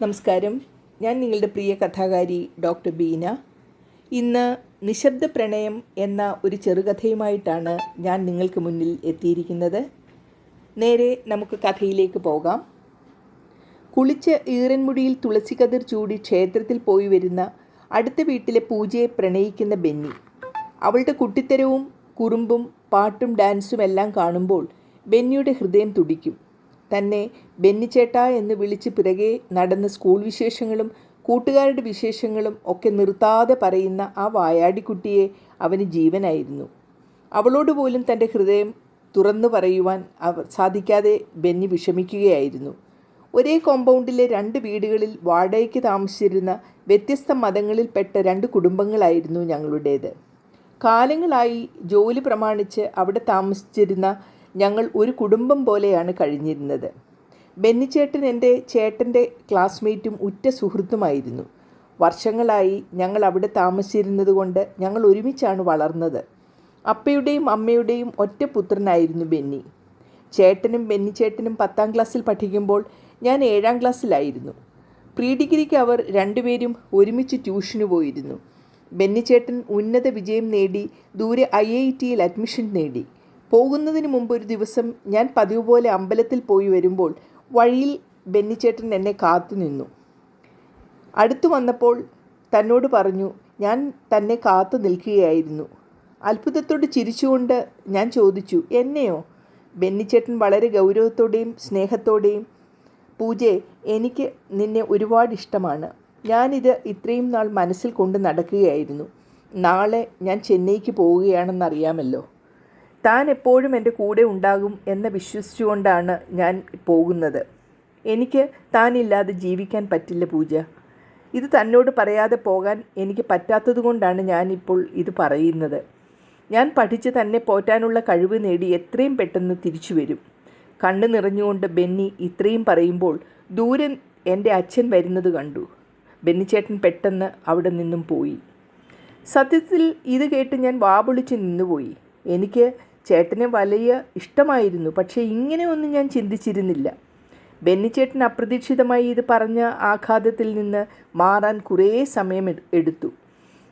നമസ്കാരം. ഞാൻ നിങ്ങളുടെ പ്രിയ കഥാകാരി ഡോക്ടർ ബീന. ഇന്ന് നിശബ്ദ പ്രണയം എന്ന ഒരു ചെറുകഥയുമായിട്ടാണ് ഞാൻ നിങ്ങൾക്ക് മുന്നിൽ എത്തിയിരിക്കുന്നത്. നേരെ നമുക്ക് കഥയിലേക്ക് പോകാം. കുളിച്ച് ഈറൻമുടിയിൽ തുളസിക്കതിർ ചൂടി ക്ഷേത്രത്തിൽ പോയി വരുന്ന അടുത്ത വീട്ടിലെ പൂജയെ പ്രണയിക്കുന്ന ബെന്നി. അവളുടെ കുട്ടിത്തരവും കുറുമ്പും പാട്ടും ഡാൻസും എല്ലാം കാണുമ്പോൾ ബെന്നിയുടെ ഹൃദയം തുടിക്കും. തന്നെ ബെന്നിച്ചേട്ടാ എന്ന് വിളിച്ച് പിറകെ നടന്ന സ്കൂൾ വിശേഷങ്ങളും കൂട്ടുകാരുടെ വിശേഷങ്ങളും ഒക്കെ നിർത്താതെ പറയുന്ന ആ വായാടിക്കുട്ടിയെ അവന് ജീവനായിരുന്നു. അവളോട് പോലും തൻ്റെ ഹൃദയം തുറന്നു പറയുവാൻ സാധിക്കാതെ ബെന്നി വിഷമിക്കുകയായിരുന്നു. ഒരേ കോമ്പൗണ്ടിലെ 2 വീടുകളിൽ വാടകയ്ക്ക് താമസിച്ചിരുന്ന വ്യത്യസ്ത മതങ്ങളിൽപ്പെട്ട 2 കുടുംബങ്ങളായിരുന്നു ഞങ്ങളുടേത്. കാലങ്ങളായി ജോലി പ്രമാണിച്ച് അവിടെ താമസിച്ചിരുന്ന ഞങ്ങൾ ഒരു കുടുംബം പോലെയാണ് കഴിഞ്ഞിരുന്നത്. ബെന്നിച്ചേട്ടൻ എൻ്റെ ചേട്ടൻ്റെ ക്ലാസ്മേറ്റും ഉറ്റ സുഹൃത്തുമായിരുന്നു. വർഷങ്ങളായി ഞങ്ങൾ അവിടെ താമസിച്ചിരുന്നത് കൊണ്ട് ഞങ്ങൾ ഒരുമിച്ചാണ് വളർന്നത്. അപ്പയുടെയും അമ്മയുടെയും ഒറ്റ പുത്രനായിരുന്നു ബെന്നി. ചേട്ടനും ബെന്നിച്ചേട്ടനും 10ാം ക്ലാസ്സിൽ പഠിക്കുമ്പോൾ ഞാൻ 7ാം ക്ലാസ്സിലായിരുന്നു. പ്രീ ഡിഗ്രിക്ക് അവർ രണ്ടുപേരും ഒരുമിച്ച് ട്യൂഷന് പോയിരുന്നു. ബെന്നിച്ചേട്ടൻ ഉന്നത വിജയം നേടി ദൂരെ IITയിൽ അഡ്മിഷൻ നേടി. പോകുന്നതിന് മുമ്പ് ഒരു ദിവസം ഞാൻ പതിവ് പോലെ അമ്പലത്തിൽ പോയി വരുമ്പോൾ വഴിയിൽ ബെന്നിച്ചേട്ടൻ എന്നെ കാത്തു നിന്നു. അടുത്തു വന്നപ്പോൾ തന്നോട് പറഞ്ഞു, ഞാൻ തന്നെ കാത്തു നിൽക്കുകയായിരുന്നു. അത്ഭുതത്തോട് ചിരിച്ചുകൊണ്ട് ഞാൻ ചോദിച്ചു, എന്നെയോ? ബെന്നിച്ചേട്ടൻ വളരെ ഗൗരവത്തോടെയും സ്നേഹത്തോടെയും, പൂജേ, എനിക്ക് നിന്നെ ഒരുപാട് ഇഷ്ടമാണ്. ഞാനിത് ഇത്രയും നാൾ മനസ്സിൽ കൊണ്ട് നടക്കുകയായിരുന്നു. നാളെ ഞാൻ ചെന്നൈക്ക് പോവുകയാണെന്നറിയാമല്ലോ. താൻ എപ്പോഴും എൻ്റെ കൂടെ ഉണ്ടാകും എന്ന് വിശ്വസിച്ചുകൊണ്ടാണ് ഞാൻ പോകുന്നത്. എനിക്ക് താനില്ലാതെ ജീവിക്കാൻ പറ്റില്ല പൂജ. ഇത് തന്നോട് പറയാതെ പോകാൻ എനിക്ക് പറ്റാത്തതുകൊണ്ടാണ് ഞാനിപ്പോൾ ഇത് പറയുന്നത്. ഞാൻ പഠിച്ച് തന്നെ പോറ്റാനുള്ള കഴിവ് നേടി എത്രയും പെട്ടെന്ന് തിരിച്ചു വരും. കണ്ണ് നിറഞ്ഞുകൊണ്ട് ബെന്നി ഇത്രയും പറയുമ്പോൾ ദൂരെ എൻ്റെ അച്ഛൻ വരുന്നത് കണ്ടു. ബെന്നിച്ചേട്ടൻ പെട്ടെന്ന് അവിടെ നിന്നും പോയി. സത്യത്തിൽ ഇത് കേട്ട് ഞാൻ വാപൊളിച്ച് നിന്നുപോയി. എനിക്ക് ചേട്ടനെ വലിയ ഇഷ്ടമായിരുന്നു, പക്ഷേ ഇങ്ങനെ ഒന്നും ഞാൻ ചിന്തിച്ചിരുന്നില്ല. ബെന്നിച്ചേട്ടൻ അപ്രതീക്ഷിതമായി ഇത് പറഞ്ഞ ആഘാതത്തിൽ നിന്ന് മാറാൻ കുറേ സമയം എടുത്തു.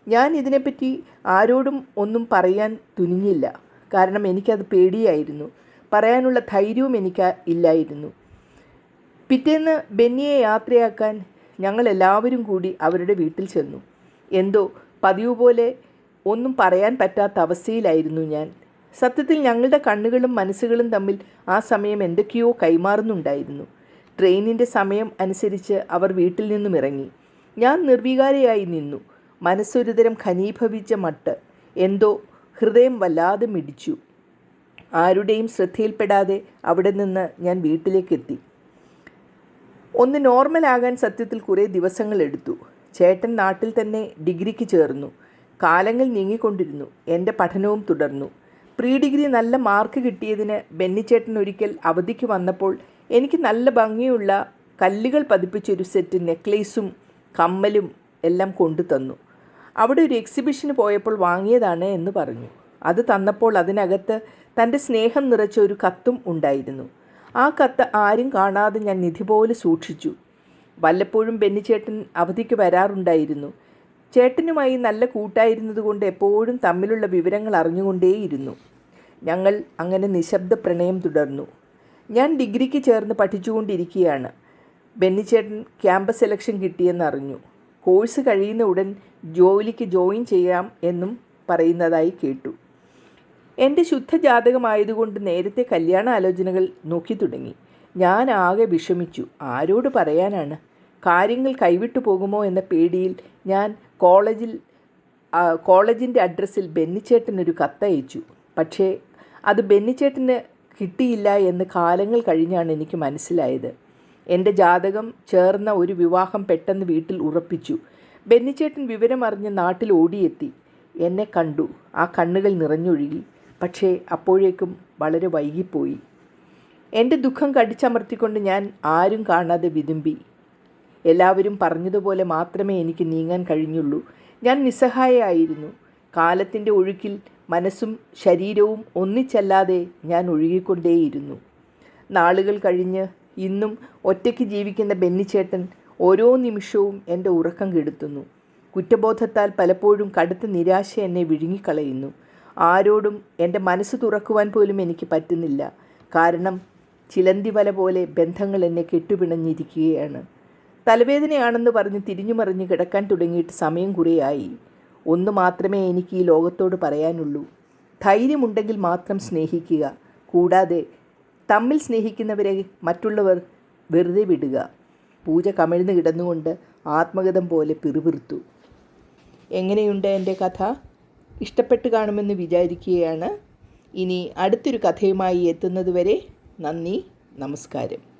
ഞാൻ ഇതിനെപ്പറ്റി ആരോടും ഒന്നും പറയാൻ തുനിഞ്ഞില്ല. കാരണം എനിക്കത് പേടിയായിരുന്നു. പറയാനുള്ള ധൈര്യവും എനിക്ക് ഇല്ലായിരുന്നു. പിറ്റേന്ന് ബെന്നിയെ യാത്രയാക്കാൻ ഞങ്ങളെല്ലാവരും കൂടി അവരുടെ വീട്ടിൽ ചെന്നു. എന്തോ പതിവ് പോലെ ഒന്നും പറയാൻ പറ്റാത്ത അവസ്ഥയിലായിരുന്നു ഞാൻ. സത്യത്തിൽ ഞങ്ങളുടെ കണ്ണുകളും മനസ്സുകളും തമ്മിൽ ആ സമയം എന്തൊക്കെയോ കൈമാറുന്നുണ്ടായിരുന്നു. ട്രെയിനിൻ്റെ സമയം അനുസരിച്ച് അവർ വീട്ടിൽ നിന്നും ഇറങ്ങി. ഞാൻ നിർവികാരയായി നിന്നു. മനസ്സൊരുതരം ഘനീഭവിച്ച മട്ട്. എന്തോ ഹൃദയം വല്ലാതെ മിടിച്ചു. ആരുടെയും ശ്രദ്ധയിൽപ്പെടാതെ അവിടെ നിന്ന് ഞാൻ വീട്ടിലേക്കെത്തി. ഒന്ന് നോർമലാകാൻ സത്യത്തിൽ കുറേ ദിവസങ്ങളെടുത്തു. ചേട്ടൻ നാട്ടിൽ തന്നെ ഡിഗ്രിക്ക് ചേർന്നു. കാലങ്ങൾ നീങ്ങിക്കൊണ്ടിരുന്നു. എൻ്റെ പഠനവും തുടർന്നു. പ്രീ ഡിഗ്രി നല്ല മാർക്ക് കിട്ടിയതിന് ബെന്നിച്ചേട്ടൻ ഒരിക്കൽ അവധിക്ക് വന്നപ്പോൾ എനിക്ക് നല്ല ഭംഗിയുള്ള കല്ലുകൾ പതിപ്പിച്ചൊരു സെറ്റ് നെക്ലേസും കമ്മലും എല്ലാം കൊണ്ടു തന്നു. അവിടെ ഒരു എക്സിബിഷന് പോയപ്പോൾ വാങ്ങിയതാണ് എന്ന് പറഞ്ഞു. അത് തന്നപ്പോൾ അതിനകത്ത് തൻ്റെ സ്നേഹം നിറച്ച ഒരു കത്തും ഉണ്ടായിരുന്നു. ആ കത്ത് ആരും കാണാതെ ഞാൻ നിധി പോലെ സൂക്ഷിച്ചു. വല്ലപ്പോഴും ബെന്നിച്ചേട്ടൻ അവധിക്ക് വരാറുണ്ടായിരുന്നു. ചേട്ടനുമായി നല്ല കൂട്ടായിരുന്നതുകൊണ്ട് എപ്പോഴും തമ്മിലുള്ള വിവരങ്ങൾ അറിഞ്ഞുകൊണ്ടേയിരുന്നു. ഞങ്ങൾ അങ്ങനെ നിശബ്ദ പ്രണയം തുടർന്നു. ഞാൻ ഡിഗ്രിക്ക് ചേർന്ന് പഠിച്ചുകൊണ്ടിരിക്കുകയാണ്. ബെന്നിച്ചേട്ടൻ ക്യാമ്പസ് സെലക്ഷൻ കിട്ടിയെന്നറിഞ്ഞു. കോഴ്സ് കഴിയുന്ന ഉടൻ ജോലിക്ക് ജോയിൻ ചെയ്യാം എന്നും പറയുന്നതായി കേട്ടു. എൻ്റെ ശുദ്ധജാതകമായതുകൊണ്ട് നേരത്തെ കല്യാണ ആലോചനകൾ നോക്കി തുടങ്ങി. ഞാൻ ആകെ വിഷമിച്ചു. ആരോട് പറയാനാണ്? കാര്യങ്ങൾ കൈവിട്ടു പോകുമോ എന്ന പേടിയിൽ ഞാൻ കോളേജിൻ്റെ അഡ്രസ്സിൽ ബെന്നിച്ചേട്ടനൊരു കത്തയച്ചു. പക്ഷേ അത് ബെന്നിച്ചേട്ടന് കിട്ടിയില്ല എന്ന് കാലങ്ങൾ കഴിഞ്ഞാണ് എനിക്ക് മനസ്സിലായത്. എൻ്റെ ജാതകം ചേർന്ന ഒരു വിവാഹം പെട്ടെന്ന് വീട്ടിൽ ഉറപ്പിച്ചു. ബെന്നിച്ചേട്ടൻ വിവരമറിഞ്ഞ് നാട്ടിൽ ഓടിയെത്തി. എന്നെ കണ്ടു. ആ കണ്ണുകൾ നിറഞ്ഞൊഴുകി. പക്ഷേ അപ്പോഴേക്കും വളരെ വൈകിപ്പോയി. എൻ്റെ ദുഃഖം കടിച്ചമർത്തിക്കൊണ്ട് ഞാൻ ആരും കാണാതെ വിതുമ്പി. എല്ലാവരും പറഞ്ഞതുപോലെ മാത്രമേ എനിക്ക് നീങ്ങാൻ കഴിഞ്ഞുള്ളൂ. ഞാൻ നിസ്സഹായയായിരുന്നു. കാലത്തിൻ്റെ ഒഴുക്കിൽ മനസ്സും ശരീരവും ഒന്നിച്ചല്ലാതെ ഞാൻ ഒഴുകിക്കൊണ്ടേയിരുന്നു. നാളുകൾ കഴിഞ്ഞ് ഇന്നും ഒറ്റയ്ക്ക് ജീവിക്കുന്ന ബെന്നിച്ചേട്ടൻ ഓരോ നിമിഷവും എൻ്റെ ഉറക്കം കെടുത്തുന്നു. കുറ്റബോധത്താൽ പലപ്പോഴും കടുത്ത നിരാശ എന്നെ വിഴുങ്ങിക്കളയുന്നു. ആരോടും എൻ്റെ മനസ്സ് തുറക്കുവാൻ പോലും എനിക്ക് പറ്റുന്നില്ല. കാരണം ചിലന്തി വല പോലെ ബന്ധങ്ങൾ എന്നെ കെട്ടുപിണഞ്ഞിരിക്കുകയാണ്. തലവേദനയാണെന്ന് പറഞ്ഞ് തിരിഞ്ഞുമറിഞ്ഞ് കിടക്കാൻ തുടങ്ങിയിട്ട് സമയം കുറേയായി. ഒന്ന് മാത്രമേ എനിക്ക് ഈ ലോകത്തോട് പറയാനുള്ളൂ. ധൈര്യമുണ്ടെങ്കിൽ മാത്രം സ്നേഹിക്കുക. കൂടാതെ തമ്മിൽ സ്നേഹിക്കുന്നവരെ മറ്റുള്ളവർ വെറുതെ വിടുക. പൂജ കമിഴ്ന്ന് കിടന്നുകൊണ്ട് ആത്മഗതം പോലെ പിറുപിറുത്തു. എങ്ങനെയുണ്ട് എൻ്റെ കഥ? ഇഷ്ടപ്പെട്ട് കാണുമെന്ന് വിചാരിക്കുകയാണ്. ഇനി അടുത്തൊരു കഥയുമായി എത്തുന്നതുവരെ നന്ദി, നമസ്കാരം.